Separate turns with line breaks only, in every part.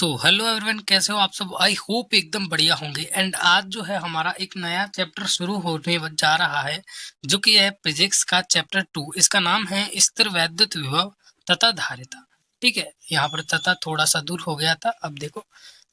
So hello everyone, कैसे हो आप सब। आई होप एकदम बढ़िया होंगे। एंड आज जो है हमारा एक नया चैप्टर शुरू होने जा रहा है, जो कि है फिजिक्स का चैप्टर 2। इसका नाम है स्थिर वैद्युत विभव तथा धारिता। ठीक है, यहाँ पर तथा थोड़ा सा दूर हो गया था, अब देखो।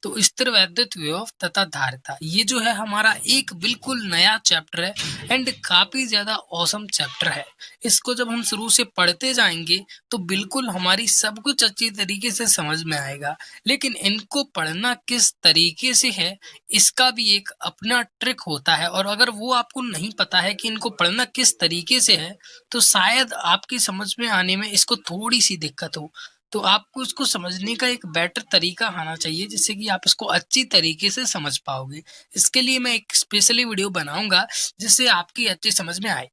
तो स्थिर वैद्युत विभव तथा धारिता, ये जो है हमारा एक बिल्कुल नया चैप्टर है एंड काफी ज्यादा औसम चैप्टर है। इसको जब हम शुरू से पढ़ते जाएंगे तो बिल्कुल हमारी सब कुछ अच्छी तरीके से समझ में आएगा। लेकिन इनको पढ़ना किस तरीके से है, इसका भी एक अपना ट्रिक होता है, और अगर वो आपको नहीं पता है कि इनको पढ़ना किस तरीके से है, तो शायद आपकी समझ में आने में इसको थोड़ी सी दिक्कत हो। तो आपको इसको समझने का एक बेटर तरीका आना चाहिए, जिससे कि आप इसको अच्छी तरीके से समझ पाओगे। इसके लिए मैं एक स्पेशली वीडियो बनाऊंगा, जिससे आपकी अच्छी समझ में आए।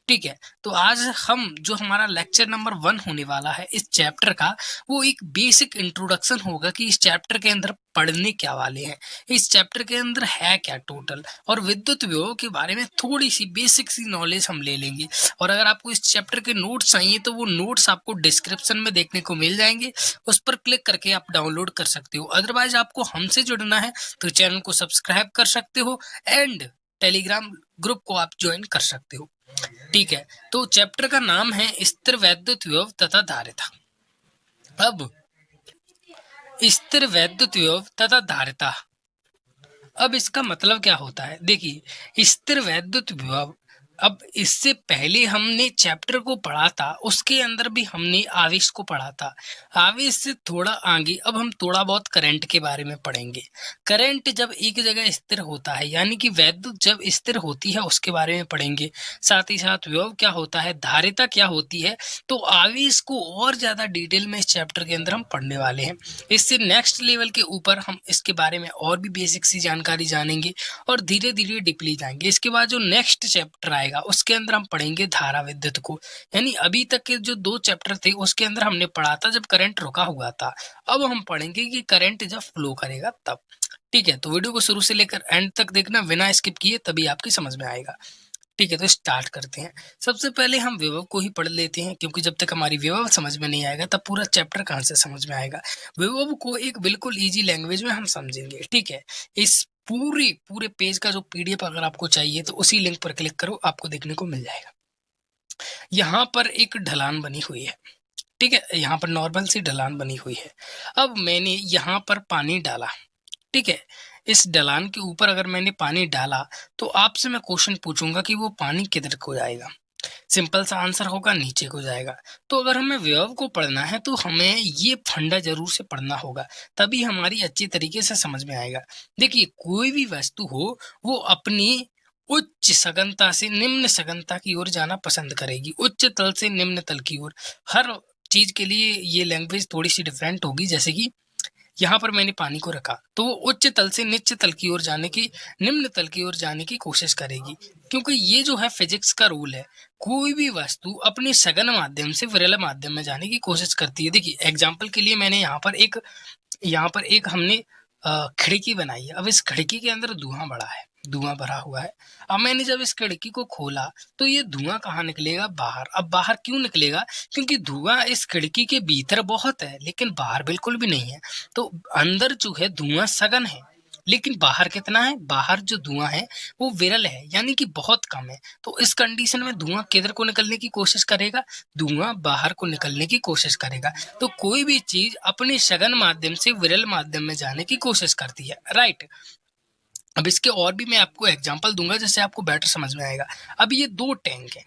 ठीक है, तो आज हम जो हमारा लेक्चर नंबर 1 होने वाला है इस चैप्टर का, वो एक बेसिक इंट्रोडक्शन होगा कि इस चैप्टर के अंदर पढ़ने क्या वाले हैं, इस चैप्टर के अंदर है क्या टोटल, और विद्युत विभव के बारे में थोड़ी सी बेसिक सी नॉलेज हम ले लेंगे। और अगर आपको इस चैप्टर के नोट्स चाहिए तो वो नोट्स आपको डिस्क्रिप्शन में देखने को मिल जाएंगे, उस पर क्लिक करके आप डाउनलोड कर सकते हो। अदरवाइज आपको हमसे जुड़ना है तो चैनल को सब्सक्राइब कर सकते हो एंड टेलीग्राम ग्रुप को आप ज्वाइन कर सकते हो। ठीक है, तो चैप्टर का नाम है स्थिर वैद्युत विभव तथा धारिता। अब स्थिर वैद्युत विभव तथा धारिता, अब इसका मतलब क्या होता है, देखिए स्थिर वैद्युत विभव। अब इससे पहले हमने चैप्टर को पढ़ा था, उसके अंदर भी हमने आवेश को पढ़ा था। आवेश से थोड़ा आगे अब हम थोड़ा बहुत करंट के बारे में पढ़ेंगे। करंट जब एक जगह स्थिर होता है, यानी कि वैद्युत जब स्थिर होती है, उसके बारे में पढ़ेंगे। साथ ही साथ विभव क्या होता है, धारिता क्या होती है। तो आवेश को और ज्यादा डिटेल में इस चैप्टर के अंदर हम पढ़ने वाले हैं। इससे नेक्स्ट लेवल के ऊपर हम इसके बारे में और भी बेसिक सी जानकारी जानेंगे और धीरे धीरे डीपली जाएंगे। इसके बाद जो नेक्स्ट चैप्टर आएगा उसके अंदर हम पढ़ेंगे धारा विद्युत को। यानी अभी तक के जो 2 चैप्टर थे उसके अंदर हमने पढ़ा था जब करंट रुका हुआ था, अब हम पढ़ेंगे कि करंट जब फ्लो करेगा तब। ठीक है, तो वीडियो को शुरू से लेकर एंड तक देखना बिना स्किप किए, तभी आपकी समझ में आएगा। ठीक है, तो स्टार्ट करते हैं। सबसे पहले हम विभव को ही पढ़ लेते हैं, क्योंकि जब तक हमारी विभव समझ में नहीं आएगा तब पूरा चैप्टर कहाँ से समझ में आएगा। विभव को एक बिल्कुल इजी लैंग्वेज में हम समझेंगे। ठीक है, इस पूरे पेज का जो पीडीएफ अगर आपको चाहिए तो उसी लिंक पर क्लिक करो, आपको देखने को मिल जाएगा। यहाँ पर एक ढलान बनी हुई है। ठीक है, यहाँ पर नॉर्मल सी ढलान बनी हुई है। अब मैंने यहाँ पर पानी डाला। ठीक है, इस ढलान के ऊपर अगर मैंने पानी डाला तो आपसे मैं क्वेश्चन पूछूंगा कि वो पानी किधर को जाएगा। सिंपल सा आंसर होगा, नीचे को जाएगा। तो अगर हमें विभव को पढ़ना है तो हमें ये फंडा जरूर से पढ़ना होगा, तभी हमारी अच्छी तरीके से समझ में आएगा। देखिए, कोई भी वस्तु हो वो अपनी उच्च सघनता से निम्न सघनता की ओर जाना पसंद करेगी, उच्च तल से निम्न तल की ओर। हर चीज के लिए ये लैंग्वेज थोड़ी सी डिफरेंट होगी। जैसे कि यहाँ पर मैंने पानी को रखा तो वो उच्च तल से निच्च तल की ओर जाने की, निम्न तल की ओर जाने की कोशिश करेगी, क्योंकि ये जो है फिजिक्स का रूल है। कोई भी वस्तु अपने सघन माध्यम से विरल माध्यम में जाने की कोशिश करती है। देखिए, एग्जाम्पल के लिए मैंने यहाँ पर एक हमने खिड़की बनाई है। अब इस खिड़की के अंदर धुआं बड़ा है, धुआं भरा हुआ है। अब मैंने जब इस खिड़की को खोला तो ये धुआं कहाँ निकलेगा, बाहर। अब बाहर क्यों निकलेगा, क्योंकि धुआं इस खिड़की के भीतर बहुत है लेकिन बाहर बिल्कुल भी नहीं है। तो अंदर जो है धुआं सघन है, लेकिन बाहर कितना है, बाहर जो धुआं है वो विरल है, यानी कि बहुत कम है। तो इस कंडीशन में धुआं किधर को निकलने की कोशिश करेगा, धुआं बाहर को निकलने की कोशिश करेगा। तो कोई भी चीज अपने सघन माध्यम से विरल माध्यम में जाने की कोशिश करती है, राइट। अब इसके और भी मैं आपको एग्जांपल दूंगा, जिससे आपको बेटर समझ में आएगा। अब ये 2 टैंक हैं,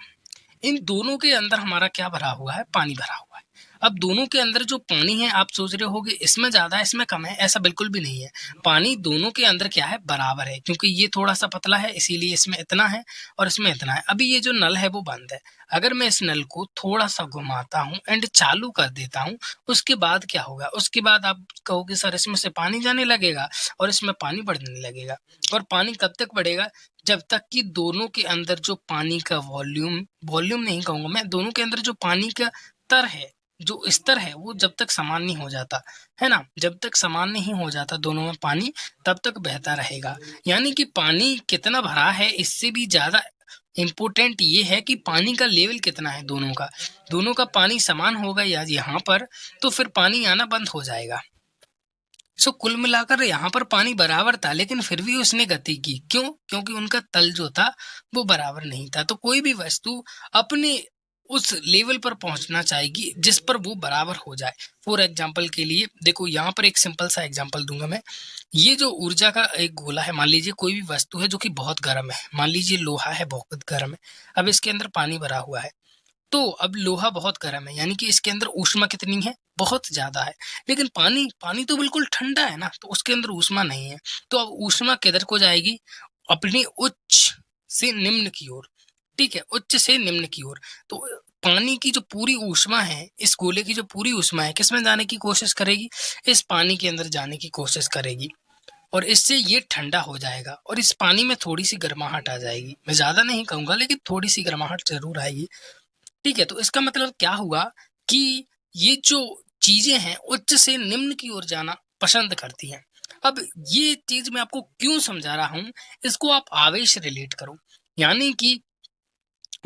इन दोनों के अंदर हमारा क्या भरा हुआ है, पानी भरा हुआ है। अब दोनों के अंदर जो पानी है, आप सोच रहे होगे इसमें ज्यादा है इसमें कम है, ऐसा बिल्कुल भी नहीं है। पानी दोनों के अंदर क्या है, बराबर है, क्योंकि ये थोड़ा सा पतला है इसीलिए इसमें इतना है और इसमें इतना है। अभी ये जो नल है वो बंद है, अगर मैं इस नल को थोड़ा सा घुमाता हूँ एंड चालू कर देता हूँ, उसके बाद क्या होगा, उसके बाद आप कहोगे सर इसमें से पानी जाने लगेगा और इसमें पानी बढ़ने लगेगा। और पानी कब तक बढ़ेगा, जब तक कि दोनों के अंदर जो पानी का वॉल्यूम नहीं कहूंगा मैं, दोनों के अंदर जो पानी का स्तर है, जो स्तर है, वो जब तक समान नहीं हो जाता है ना, जब तक समान नहीं हो जाता दोनों में पानी, तब तक बहता रहेगा। यानी कि पानी कितना भरा है, इससे भी ज्यादा इम्पोर्टेंट ये है कि पानी का लेवल कितना है दोनों का पानी समान होगा या यहाँ पर, तो फिर पानी आना बंद हो जाएगा। सो कुल मिलाकर यहाँ पर पानी बराबर था, लेकिन फिर भी उसने गति की। क्यों? क्योंकि उनका तल जो था वो बराबर नहीं था। तो कोई भी वस्तु अपने उस लेवल पर पहुंचना चाहेगी जिस पर वो बराबर हो जाए। फॉर एग्जाम्पल के लिए देखो, यहाँ पर एक सिंपल सा एग्जाम्पल दूंगा मैं। ये जो ऊर्जा का एक गोला है, मान लीजिए कोई भी वस्तु है जो कि बहुत गर्म है, मान लीजिए लोहा है, बहुत गर्म है। अब इसके अंदर पानी भरा हुआ है, तो अब लोहा बहुत गर्म है, यानी कि इसके अंदर ऊष्मा कितनी है? बहुत ज्यादा है। लेकिन पानी पानी तो बिल्कुल ठंडा है ना, तो उसके अंदर ऊष्मा नहीं है। तो अब ऊष्मा किधर को जाएगी? अपनी उच्च से निम्न की ओर। ठीक है, उच्च से निम्न की ओर। तो पानी की जो पूरी ऊष्मा है, इस गोले की जो पूरी ऊष्मा है, किसमें जाने की कोशिश करेगी? इस पानी के अंदर जाने की कोशिश करेगी, और इससे ये ठंडा हो जाएगा और इस पानी में थोड़ी सी गर्माहट आ जाएगी। मैं ज्यादा नहीं कहूंगा, लेकिन थोड़ी सी गर्माहट जरूर आएगी। ठीक है, तो इसका मतलब क्या हुआ कि ये जो चीजें हैं उच्च से निम्न की ओर जाना पसंद करती हैं। अब ये चीज मैं आपको क्यों समझा रहा हूं, इसको आप आवेश रिलेट करो। यानी कि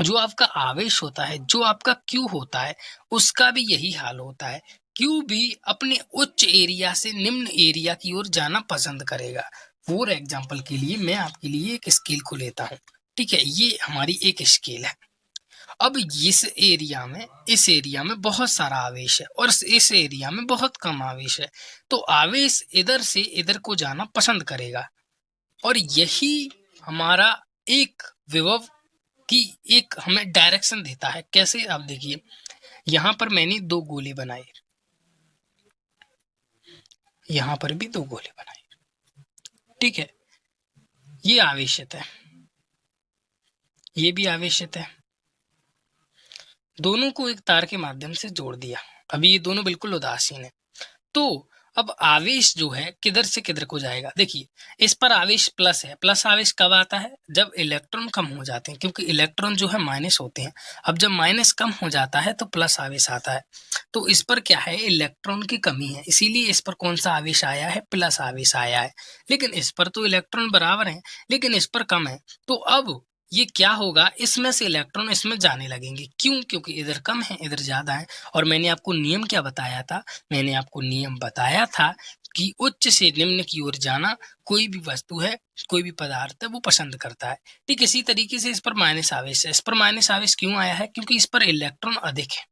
जो आपका आवेश होता है, जो आपका क्यू होता है, उसका भी यही हाल होता है। क्यू भी अपने उच्च एरिया से निम्न एरिया की ओर जाना पसंद करेगा। फॉर एग्जाम्पल के लिए मैं आपके लिए एक स्केल को लेता हूँ। ठीक है, ये हमारी एक स्केल है। अब इस एरिया में बहुत सारा आवेश है और इस एरिया में बहुत कम आवेश है। तो आवेश इधर से इधर को जाना पसंद करेगा, और यही हमारा एक विभव की एक हमें डायरेक्शन देता है। कैसे? आप देखिए, यहाँ पर मैंने दो गोले बनाए, यहाँ पर भी दो गोले बनाए। ठीक है, ये आवेशित है, ये भी आवेशित है। दोनों को एक तार के माध्यम से जोड़ दिया। अभी ये दोनों बिल्कुल उदासीन है। तो अब आवेश जो है किधर से किधर को जाएगा? देखिए, इस पर आवेश प्लस है। प्लस आवेश कब आता है? जब इलेक्ट्रॉन कम हो जाते हैं, क्योंकि इलेक्ट्रॉन जो है माइनस होते हैं। अब जब माइनस कम हो जाता है तो प्लस आवेश आता है। तो इस पर क्या है? इलेक्ट्रॉन की कमी है, इसीलिए इस पर कौन सा आवेश आया है? प्लस आवेश आया है। लेकिन इस पर तो इलेक्ट्रॉन बराबर है, लेकिन इस पर कम है। तो अब ये क्या होगा? इसमें से इलेक्ट्रॉन इसमें जाने लगेंगे। क्यों? क्योंकि इधर कम है, इधर ज्यादा है। और मैंने आपको नियम क्या बताया था? मैंने आपको नियम बताया था कि उच्च से निम्न की ओर जाना कोई भी वस्तु है, कोई भी पदार्थ है, वो पसंद करता है। ठीक इसी तरीके से इस पर माइनस आवेश है। इस पर माइनस आवेश क्यों आया है? क्योंकि इस पर इलेक्ट्रॉन अधिक है।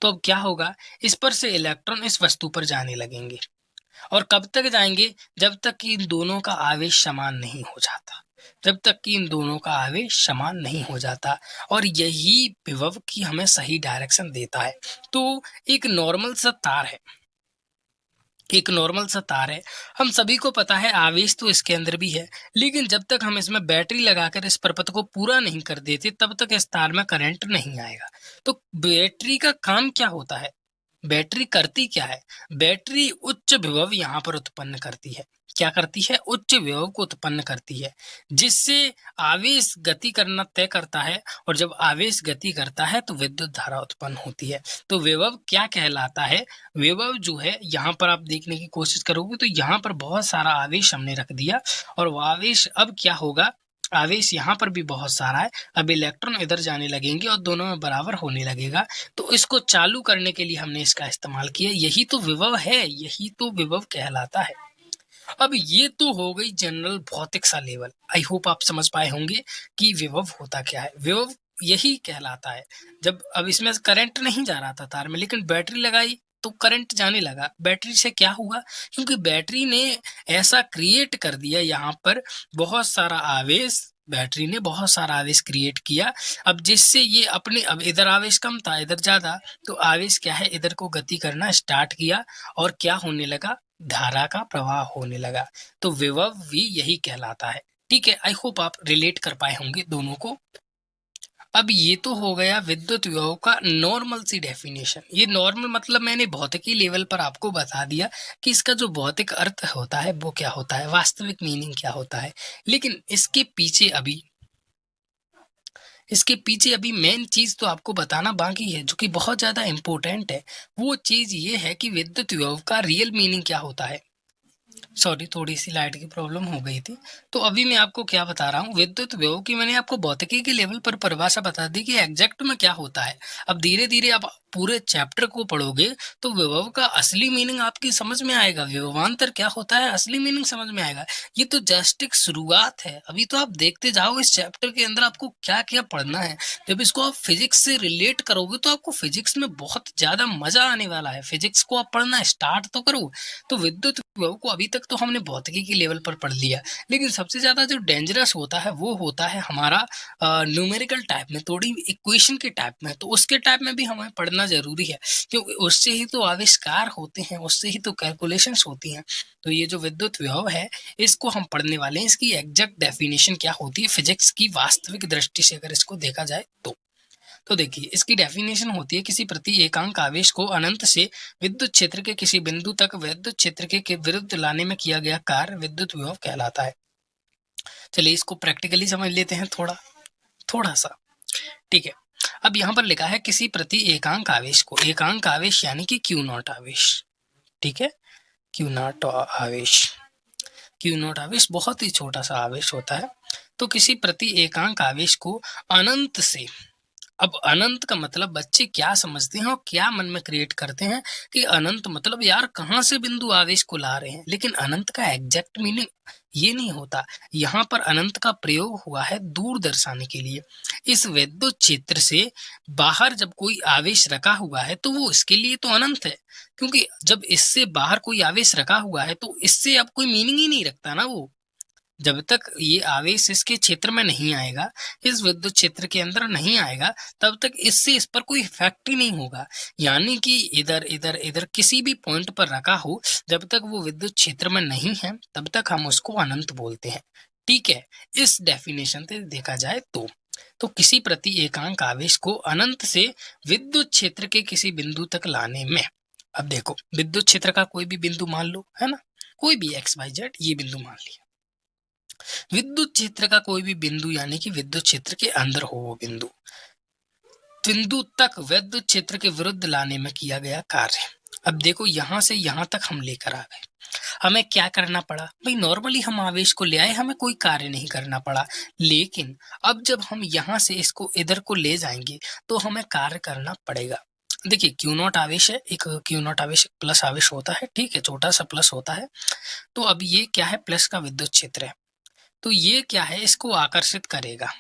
तो अब क्या होगा? इस पर से इलेक्ट्रॉन इस वस्तु पर जाने लगेंगे, और कब तक जाएंगे? जब तक कि इन दोनों का आवेश समान नहीं हो जाता। जब तक कि इन दोनों का आवेश समान नहीं हो जाता, और यही विभव की हमें सही डायरेक्शन देता है। तो एक नॉर्मल सा तार है, एक नॉर्मल सा तार है। हम सभी को पता है आवेश तो इसके अंदर भी है, लेकिन जब तक हम इसमें बैटरी लगाकर इस परपथ को पूरा नहीं कर देते, तब तक इस तार में करंट नहीं आएगा। तो बैटरी का काम क्या होता है? बैटरी करती क्या है? बैटरी उच्च विभव यहाँ पर उत्पन्न करती है। क्या करती है? उच्च विभव को उत्पन्न करती है, जिससे आवेश गति करना तय करता है, और जब आवेश गति करता है तो विद्युत धारा उत्पन्न होती है। तो विभव क्या कहलाता है? विभव जो है, यहाँ पर आप देखने की कोशिश करोगे तो यहाँ पर बहुत सारा आवेश हमने रख दिया, और वो आवेश अब क्या होगा? आवेश यहाँ पर भी बहुत सारा है। अब इलेक्ट्रॉन इधर जाने लगेंगे और दोनों में बराबर होने लगेगा। तो इसको चालू करने के लिए हमने इसका इस्तेमाल किया। यही तो विभव है, यही तो विभव कहलाता है। अब ये तो हो गई जनरल भौतिक सा लेवल। आई होप आप समझ पाए होंगे कि विभव होता क्या है। विभव यही कहलाता है, जब अब इसमें करंट नहीं जा रहा था तार में, लेकिन बैटरी लगाई तो करंट जाने लगा। बैटरी से क्या हुआ? क्योंकि बैटरी ने ऐसा क्रिएट कर दिया, यहाँ पर बहुत सारा आवेश, बैटरी ने बहुत सारा आवेश क्रिएट किया। अब जिससे ये अपने, अब इधर आवेश कम था, इधर ज्यादा, तो आवेश क्या है? इधर को गति करना स्टार्ट किया, और क्या होने लगा? धारा का प्रवाह होने लगा। तो विभव भी यही कहलाता है। ठीक है, आई होप आप रिलेट कर पाए होंगे दोनों को। अब ये तो हो गया विद्युत विभव का नॉर्मल सी डेफिनेशन। ये नॉर्मल मतलब मैंने भौतिकी लेवल पर आपको बता दिया कि इसका जो भौतिक अर्थ होता है वो क्या होता है, वास्तविक मीनिंग क्या होता है। लेकिन इसके पीछे अभी मेन चीज तो आपको बताना बाकी है, जो कि बहुत ज्यादा इंपॉर्टेंट है। वो चीज ये है कि विद्युत विभव का रियल मीनिंग क्या होता है। सॉरी, थोड़ी-सी लाइट की प्रॉब्लम हो गई थी। तो अभी मैं आपको क्या बता रहा हूँ, विद्युत विभव की मैंने आपको भौतिकी के लेवल पर परिभाषा बता दी कि एग्ज़ैक्ट में क्या होता है। अब धीरे-धीरे आप पूरे चैप्टर को पढ़ोगे, तो विभव का असली मीनिंग आपकी समझ में आएगा, विभवांतर क्या होता है, असली मीनिंग समझ में आएगा। ये तो जस्ट एक शुरुआत है, अभी तो आप देखते जाओ इस चैप्टर के अंदर आपको क्या-क्या पढ़ना है। जब इसको आप फिज़िक्स से रिलेट करोगे, तो आपको फिज़िक्स में बहुत ज़्यादा मज़ा आने वाला है। फिज़िक्स को आप पढ़ना स्टार्ट तो करो। तो विद्युत विभव को अभी तक तो हमने भौतिकी के लेवल पर पढ़ लिया, लेकिन सबसे ज़्यादा जो डेंजरस होता है वो होता है हमारा न्यूमेरिकल टाइप में, थोड़ी इक्वेशन के टाइप में। तो उसके टाइप में भी हमें पढ़ना ज़रूरी है, क्योंकि उससे ही तो आविष्कार होते हैं, उससे ही तो कैलकुलेशंस होती हैं। तो ये जो विद्युत विभव है, इसको हम पढ़ने वाले हैं। इसकी एग्जैक्ट डेफिनेशन क्या होती है फिजिक्स की वास्तविक दृष्टि से अगर इसको देखा जाए तो देखिए, इसकी डेफिनेशन होती है किसी प्रति एकांक आवेश को अनंत से विद्युत क्षेत्र के किसी बिंदु तक विद्युत क्षेत्र के विरुद्ध लाने में किया गया कार्य विद्युत विभव कहलाता है। चलिए इसको प्रैक्टिकली समझ लेते हैं थोड़ा सा। ठीक है, अब यहाँ पर लिखा है किसी प्रति एकांक आवेश को, एकांक आवेश यानी कि क्यू नॉट आवेश। ठीक है, क्यू नॉट आवेश, क्यू नॉट आवेश बहुत ही छोटा सा आवेश होता है। तो किसी प्रति एकांक आवेश को अनंत से, अब अनंत का मतलब बच्चे क्या समझते हैं और क्या मन में क्रिएट करते हैं कि अनंत मतलब यार कहाँ से बिंदु आवेश को ला रहे हैं, लेकिन अनंत का एग्जैक्ट मीनिंग ये नहीं होता। यहाँ पर अनंत का प्रयोग हुआ है दूर दर्शाने के लिए। इस विद्युत क्षेत्र से बाहर जब कोई आवेश रखा हुआ है तो वो इसके लिए तो अनंत है, क्योंकि जब इससे बाहर कोई आवेश रखा हुआ है तो इससे अब कोई मीनिंग ही नहीं रखता ना वो। जब तक ये आवेश इसके क्षेत्र में नहीं आएगा, इस विद्युत क्षेत्र के अंदर नहीं आएगा, तब तक इससे इस पर कोई इफेक्ट ही नहीं होगा। यानी कि इधर इधर इधर किसी भी पॉइंट पर रखा हो, जब तक वो विद्युत क्षेत्र में नहीं है तब तक हम उसको अनंत बोलते हैं। ठीक है, इस डेफिनेशन से देखा जाए तो किसी प्रति एकांक आवेश को अनंत से विद्युत क्षेत्र के किसी बिंदु तक लाने में, अब देखो विद्युत क्षेत्र का कोई भी बिंदु मान लो, है ना, कोई भी XYZ ये बिंदु मान लिया। विद्युत क्षेत्र का कोई भी बिंदु यानी कि विद्युत क्षेत्र के अंदर हो वो बिंदु तक विद्युत क्षेत्र के विरुद्ध लाने में किया गया कार्य। अब देखो यहां से यहां तक हम लेकर आ गए, हमें क्या करना पड़ा भाई, नॉर्मली हम आवेश को ले आए, हमें कोई कार्य नहीं करना पड़ा। लेकिन अब जब हम यहाँ से इसको इधर को ले जाएंगे तो हमें कार्य करना पड़ेगा। देखिए क्यू नॉट आवेश है, एक क्यू नॉट आवेश प्लस आवेश होता है, ठीक है, छोटा सा प्लस होता है। तो अब ये क्या है, प्लस का विद्युत क्षेत्र है। तो ये क्या है, इसको आकर्षित करेगा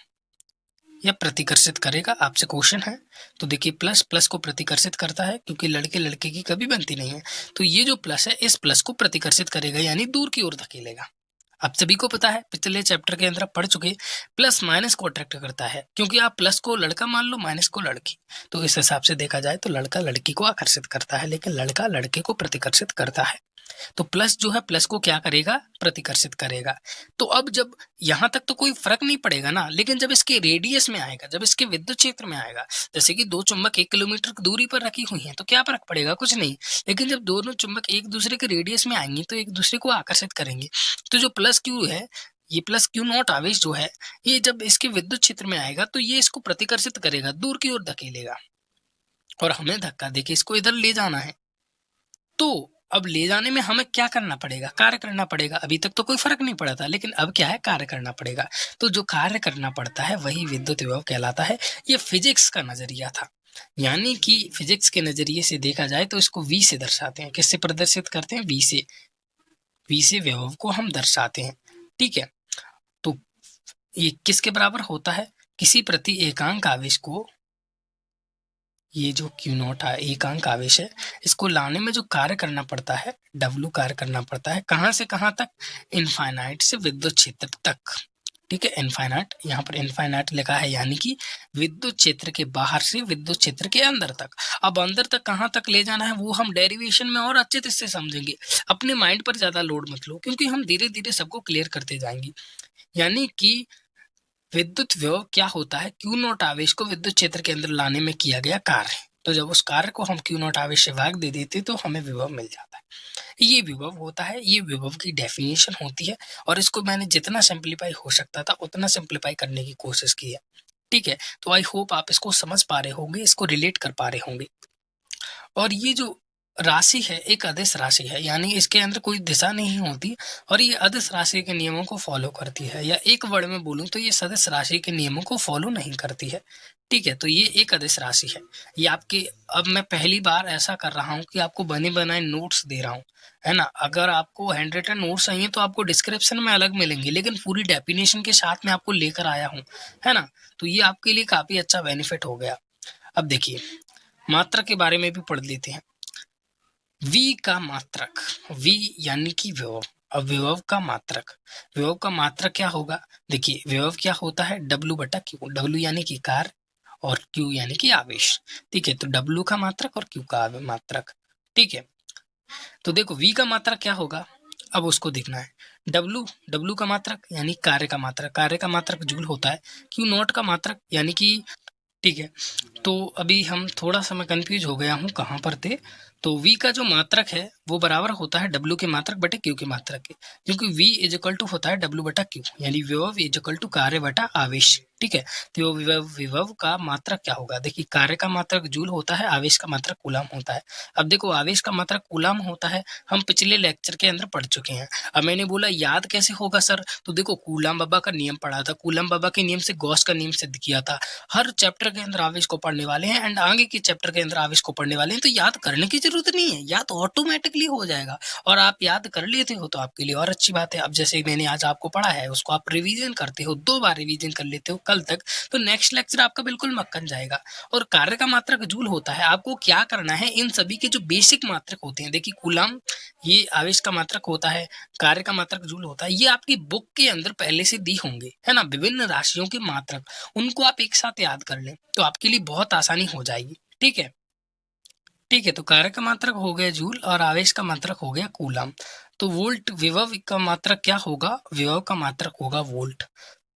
या प्रतिकर्षित करेगा, आपसे क्वेश्चन है। तो देखिए प्लस प्लस को प्रतिकर्षित करता है, क्योंकि लड़के लड़के की कभी बनती नहीं है। तो ये जो प्लस है इस प्लस को प्रतिकर्षित करेगा, यानी दूर की ओर धकेलेगा। आप सभी को पता है, पिछले चैप्टर के अंदर पढ़ चुके, प्लस माइनस को अट्रैक्ट करता है, क्योंकि आप प्लस को लड़का मान लो, माइनस को लड़की। तो इस हिसाब से देखा जाए तो लड़का लड़की को आकर्षित करता है, लेकिन लड़का लड़के को प्रतिकर्षित करता है। तो प्लस जो है प्लस को क्या करेगा, प्रतिकर्षित करेगा। तो अब जब यहाँ तक तो कोई फर्क नहीं पड़ेगा ना, लेकिन जब इसके रेडियस में आएगा, जब इसके विद्युत क्षेत्र में आएगा, जैसे कि दो चुंबक 1 किलोमीटर की दूरी पर रखी हुई हैं, तो क्या फर्क पड़ेगा, कुछ नहीं। लेकिन जब दोनों चुंबक एक दूसरे के रेडियस में आएंगे तो एक दूसरे को आकर्षित करेंगे। तो जो प्लस क्यू है, ये प्लस क्यू नॉट आवेश जो है, ये जब इसके विद्युत क्षेत्र में आएगा तो ये इसको प्रतिकर्षित करेगा, दूर की ओर धकेलेगा, और हमें धक्का देके इसको इधर ले जाना है। तो अब ले जाने में हमें क्या करना पड़ेगा, कार्य करना पड़ेगा। अभी तक तो कोई फर्क नहीं पड़ा था, लेकिन अब क्या है, कार्य करना पड़ेगा। तो जो कार्य करना पड़ता है वही विद्युत विभव कहलाता है। ये फिजिक्स का नजरिया था, यानी कि फिजिक्स के नजरिए से देखा जाए तो इसको V से दर्शाते हैं। किससे प्रदर्शित करते हैं, V से विभव को हम दर्शाते हैं। ठीक है, तो ये किसके बराबर होता है, किसी प्रति एकांक आवेश को, ये जो क्यू नॉट एकांक आवेश है, इसको लाने में जो कार्य करना पड़ता है, W कार्य करना पड़ता है। कहाँ से कहाँ तक, इनफाइनाइट से विद्युत क्षेत्र तक। ठीक है, इनफाइनाइट, यहाँ पर इनफाइनाइट लिखा है, यानी कि विद्युत क्षेत्र के बाहर से विद्युत क्षेत्र के अंदर तक। अब अंदर तक कहाँ तक ले जाना है वो हम डेरिवेशन में और अच्छे से समझेंगे। अपने माइंड पर ज्यादा लोड मत लो, क्योंकि हम धीरे धीरे सबको क्लियर करते जाएंगे। यानी कि विद्युत विभव क्या होता है, क्यू नॉट आवेश को विद्युत क्षेत्र के अंदर लाने में किया गया कार्य। तो जब उस कार्य को हम क्यू नॉट आवेश से भाग दे देते तो हमें विभव मिल जाता है। ये विभव होता है, ये विभव की डेफिनेशन होती है, और इसको मैंने जितना सिंप्लीफाई हो सकता था उतना सिंप्लीफाई करने की कोशिश की है। ठीक है, तो आई होप आप इसको समझ पा रहे होंगे, इसको रिलेट कर पा रहे होंगे। और ये जो राशि है, एक अदिश राशि है, यानी इसके अंदर कोई दिशा नहीं होती और ये अदिश राशि के नियमों को फॉलो करती है, या एक वर्ड में बोलूँ तो ये सदिश राशि के नियमों को फॉलो नहीं करती है। ठीक है, तो ये एक अदिश राशि है। ये आपके, अब मैं पहली बार ऐसा कर रहा हूँ कि आपको बने बनाए नोट्स दे रहा हूँ, है ना? अगर आपको हैंड रिटन नोट्स चाहिए तो आपको डिस्क्रिप्शन में अलग मिलेंगे, लेकिन पूरी डेफिनेशन के साथ मैं आपको लेकर आया हूँ, है ना? तो ये आपके लिए काफ़ी अच्छा बेनिफिट हो गया। अब देखिए, मात्रा के बारे में भी पढ़ लेते हैं। वी का मात्रक, वी यानी कि विभव। अब विभव का मात्रक, विभव का मात्रक क्या होगा? देखिए, विभव क्या होता है? W बटा Q। W यानी कि कार्य और Q यानी कि आवेश। ठीक है, तो W का मात्रक और Q का मात्रक। ठीक है, तो देखो V का मात्रक क्या होगा, अब उसको देखना है। W का मात्रक यानी कार्य का मात्रक, कार्य का मात्रक जूल होता है। Q नॉट का मात्रक यानी कि, ठीक है, तो अभी हम थोड़ा सा मैं कंफ्यूज हो गया हूँ कहाँ पर थे। तो v का जो मात्रक है वो बराबर होता है w के मात्रक बटे q के मात्रक के, क्योंकि v इज इक्वल टू होता है w बटा q, यानी विभव इज इक्वल टू कार्य बटा आवेश। ठीक है, तो विभव का मात्रक क्या होगा? देखिए, कार्य का मात्रक जूल होता है, आवेश का मात्रक कूलाम होता है। अब देखो, आवेश का मात्रक कूलाम होता है, हम पिछले लेक्चर के अंदर पढ़ चुके हैं। अब मैंने बोला याद कैसे होगा सर, तो देखो कूलाम बाबा का नियम पढ़ा था, कूलाम बाबा के नियम से गॉस का नियम सिद्ध किया था। हर चैप्टर के अंदर आवेश को पढ़ने वाले हैं एंड आगे के चैप्टर के अंदर आवेश को पढ़ने वाले हैं, तो याद करने की जरूरत नहीं है, याद ऑटोमेटिकली हो जाएगा। और आप याद कर लेते हो तो आपके लिए और अच्छी बात है। अब जैसे मैंने आज आपको पढ़ा है उसको आप रिवीजन करते हो, 2 बार रिवीजन कर लेते हो कल तक, तो नेक्स्ट लेक्चर आपका बिल्कुल मक्कन जाएगा। और कार्य का मात्रक जूल होता है, आपको क्या करना है, इन सभी के जो बेसिक मात्रक होते हैं, देखिए कूलाम ये आवेश का मात्रक होता है, कार्य का मात्रक जूल होता है, ये आपकी बुक के अंदर पहले से दी होंगे, है ना? विभिन्न राशियों के मात्रक, उनको आप एक साथ याद कर लें तो आपके लिए बहुत आसानी हो जाएगी। ठीक है, ठीक है, तो कार्य का मात्रक हो गया जूल और आवेश का मात्रक हो गया कूलाम। तो वोल्ट, विभव का मात्रक क्या होगा? विभव का मात्रक होगा वोल्ट।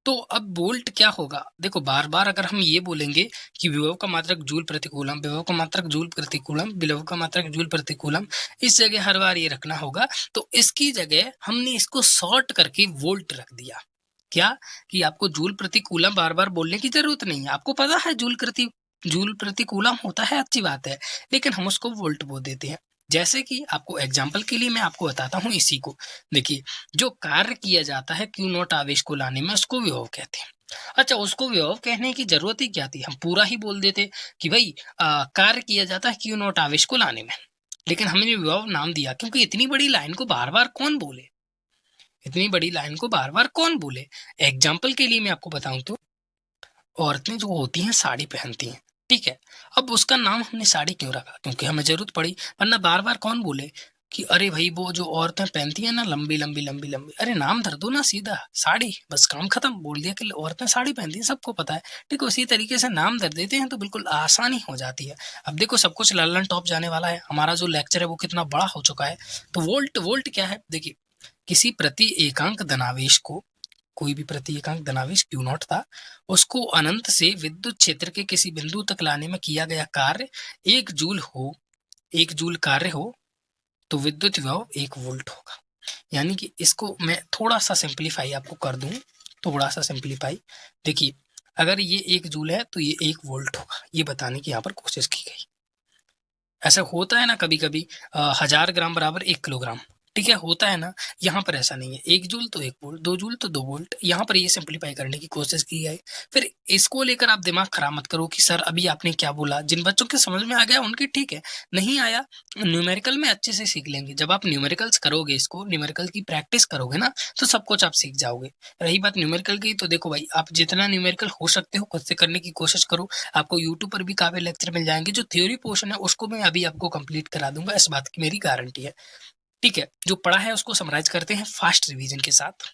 तो अब वोल्ट क्या होगा? देखो, बार बार अगर हम ये बोलेंगे कि विभव का मात्रक जूल प्रति कूलम, विभव का मात्रक जूल प्रति कूलम, विभव का मात्रक जूल प्रति कूलम, इस जगह हर बार ये रखना होगा, तो इसकी जगह हमने इसको शॉर्ट करके वोल्ट रख दिया। क्या कि आपको जूल प्रति कूलम बार बार बोलने की जरूरत नहीं है, आपको पता है जूल प्रति कूलम होता है, अच्छी बात है, लेकिन हम उसको वोल्ट बोल देते हैं। जैसे कि आपको एग्जाम्पल के लिए मैं आपको बताता हूँ इसी को। देखिए, जो कार्य किया जाता है क्यू नॉट आवेश को लाने में, उसको विभव कहते हैं। अच्छा, उसको विभव कहने की जरूरत ही क्या थी, हम पूरा ही बोल देते कि भाई कार्य किया जाता है क्यू नॉट आवेश को लाने में, लेकिन हमने विभव नाम दिया क्योंकि इतनी बड़ी लाइन को बार बार कौन बोले, इतनी बड़ी लाइन को बार बार कौन बोले। एग्जाम्पल के लिए मैं आपको बताऊं तो औरतें जो होती हैं साड़ी पहनती हैं, ठीक है? अब उसका नाम हमने साड़ी क्यों रखा? क्योंकि हमें ज़रूरत पड़ी, वरना बार-बार कौन बोले कि अरे भई वो जो औरतें पहनती हैं ना लंबी-लंबी, लंबी-लंबी, अरे नाम धर दो ना सीधा, साड़ी, बस काम खत्म, बोल दिया कि औरतें साड़ी पहनती हैं, सबको पता है। ठीक उसी तरीके से नाम धर देते हैं तो बिल्कुल आसानी हो जाती है। अब देखो सब कुछ लल्लन टॉप जाने वाला है, हमारा जो लेक्चर है वो कितना बड़ा हो चुका है। तो वोल्ट वोल्ट क्या है? देखिए, किसी प्रति एकांक धनावेश को, कोई भी प्रति एकांक धनावेश क्यू नॉट था, उसको अनंत से विद्युत क्षेत्र के किसी बिंदु तक लाने में किया गया कार्य 1 जूल हो, 1 जूल कार्य हो, तो विद्युत विभव 1 वोल्ट होगा। यानी कि इसको मैं थोड़ा-सा सिंप्लीफाई आपको कर दूँ, थोड़ा-सा सिंप्लीफाई। देखिए, अगर ये 1 जूल है तो ये 1 वोल्ट होगा, ये बताने की यहाँ पर कोशिश की गई। ऐसा होता है ना कभी-कभी 1000 ग्राम बराबर 1 किलोग्राम, ठीक है? होता है ना, यहाँ पर ऐसा नहीं है, 1 जूल तो 1 वोल्ट, 2 जूल तो 2 वोल्ट, यहाँ पर ये सिंप्लीफाई करने की कोशिश की है। फिर इसको लेकर आप दिमाग खराब मत करो कि सर अभी आपने क्या बोला, जिन बच्चों के समझ में आ गया उनके ठीक है, नहीं आया न्यूमेरिकल में अच्छे से सीख लेंगे। जब आप न्यूमेरिकल्स करोगे, इसको न्यूमेरिकल की प्रैक्टिस करोगे ना, तो सब कुछ आप सीख जाओगे। रही बात न्यूमेरिकल की, तो देखो भाई, आप जितना न्यूमेरिकल हो सकते हो खुद से करने की कोशिश करो। आपको यूट्यूब पर भी काफ़ी लेक्चर मिल जाएँगे, जो थ्योरी पोर्शन है उसको मैं अभी आपको कंप्लीट करा दूँगा, इस बात की मेरी गारंटी है। ठीक है, जो पढ़ा है उसको समराइज करते हैं फास्ट रिवीजन के साथ।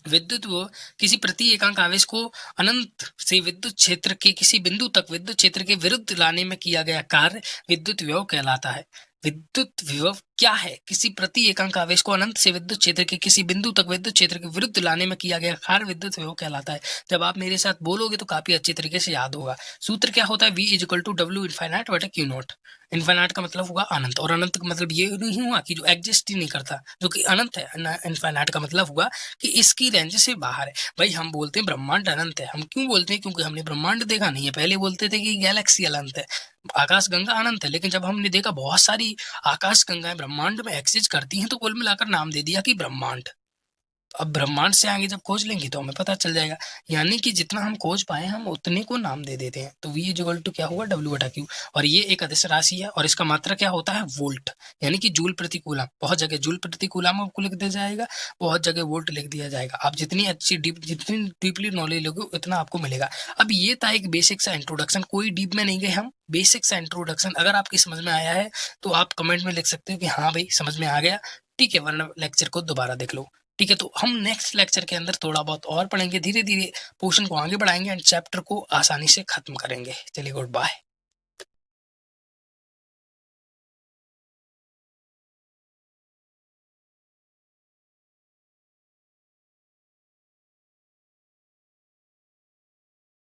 विद्युत वो किसी प्रति एकांक आवेश को अनंत से विद्युत क्षेत्र के किसी बिंदु तक विद्युत क्षेत्र के विरुद्ध लाने में किया गया कार्य विद्युत विभव कहलाता है। विद्युत विभव क्या है? किसी प्रति एकांक आवेश को अनंत से विद्युत क्षेत्र के किसी बिंदु तक विद्युत क्षेत्र के विरुद्ध लाने में किया गया कार्य विद्युत विभव कहलाता है। जब आप मेरे साथ बोलोगे तो काफी अच्छी तरीके से याद होगा। सूत्र क्या होता है? V is equal to W infinite बटा क्यू नॉट। इनफाइनाइट का मतलब होगा अनंत, और अनंत का मतलब ये नहीं हुआ कि जो एग्जिस्ट ही नहीं करता, जो कि अनंत है। इनफाइनाइट का मतलब हुआ कि इसकी रेंज से बाहर है। भाई हम बोलते हैं ब्रह्मांड अनंत है, हम क्यों बोलते हैं? क्योंकि हमने ब्रह्मांड देखा नहीं है। पहले बोलते थे कि गैलेक्सी अनंत है, आकाश गंगा अनंत है, लेकिन जब हमने देखा बहुत सारी आकाश गंगाएं ब्रह्मांड में एक्सिस्ट करती हैं, तो कुल मिलाकर नाम दे दिया कि ब्रह्मांड। अब ब्रह्मांड से आगे जब खोज लेंगे तो हमें पता चल जाएगा, यानी कि जितना हम खोज पाए हम उतने को नाम दे देते हैं। तो V इक्वल टू क्या हुआ? डब्ल्यू बटा क्यू। और ये एक अदिश राशि है, और इसका मात्रा क्या होता है? वोल्ट, यानी कि जूल प्रति कूलम। बहुत जगह जूल प्रति कूलम आपको लिख दिया जाएगा, बहुत जगह वोल्ट लिख दिया जाएगा। आप जितनी जितनी डीपली नॉलेज लोगे उतना आपको मिलेगा। अब ये था एक बेसिक सा इंट्रोडक्शन, कोई डीप में नहीं गए हम, बेसिक सा इंट्रोडक्शन। अगर आपकी समझ में आया है तो आप कमेंट में लिख सकते हो कि हाँ भाई समझ में आ गया, ठीक है, वरना लेक्चर को दोबारा देख लो। ठीक है, तो हम नेक्स्ट लेक्चर के अंदर थोड़ा बहुत और पढ़ेंगे, धीरे धीरे पोर्शन को आगे बढ़ाएंगे एंड चैप्टर को आसानी से खत्म करेंगे। चलिए, गुड बाय।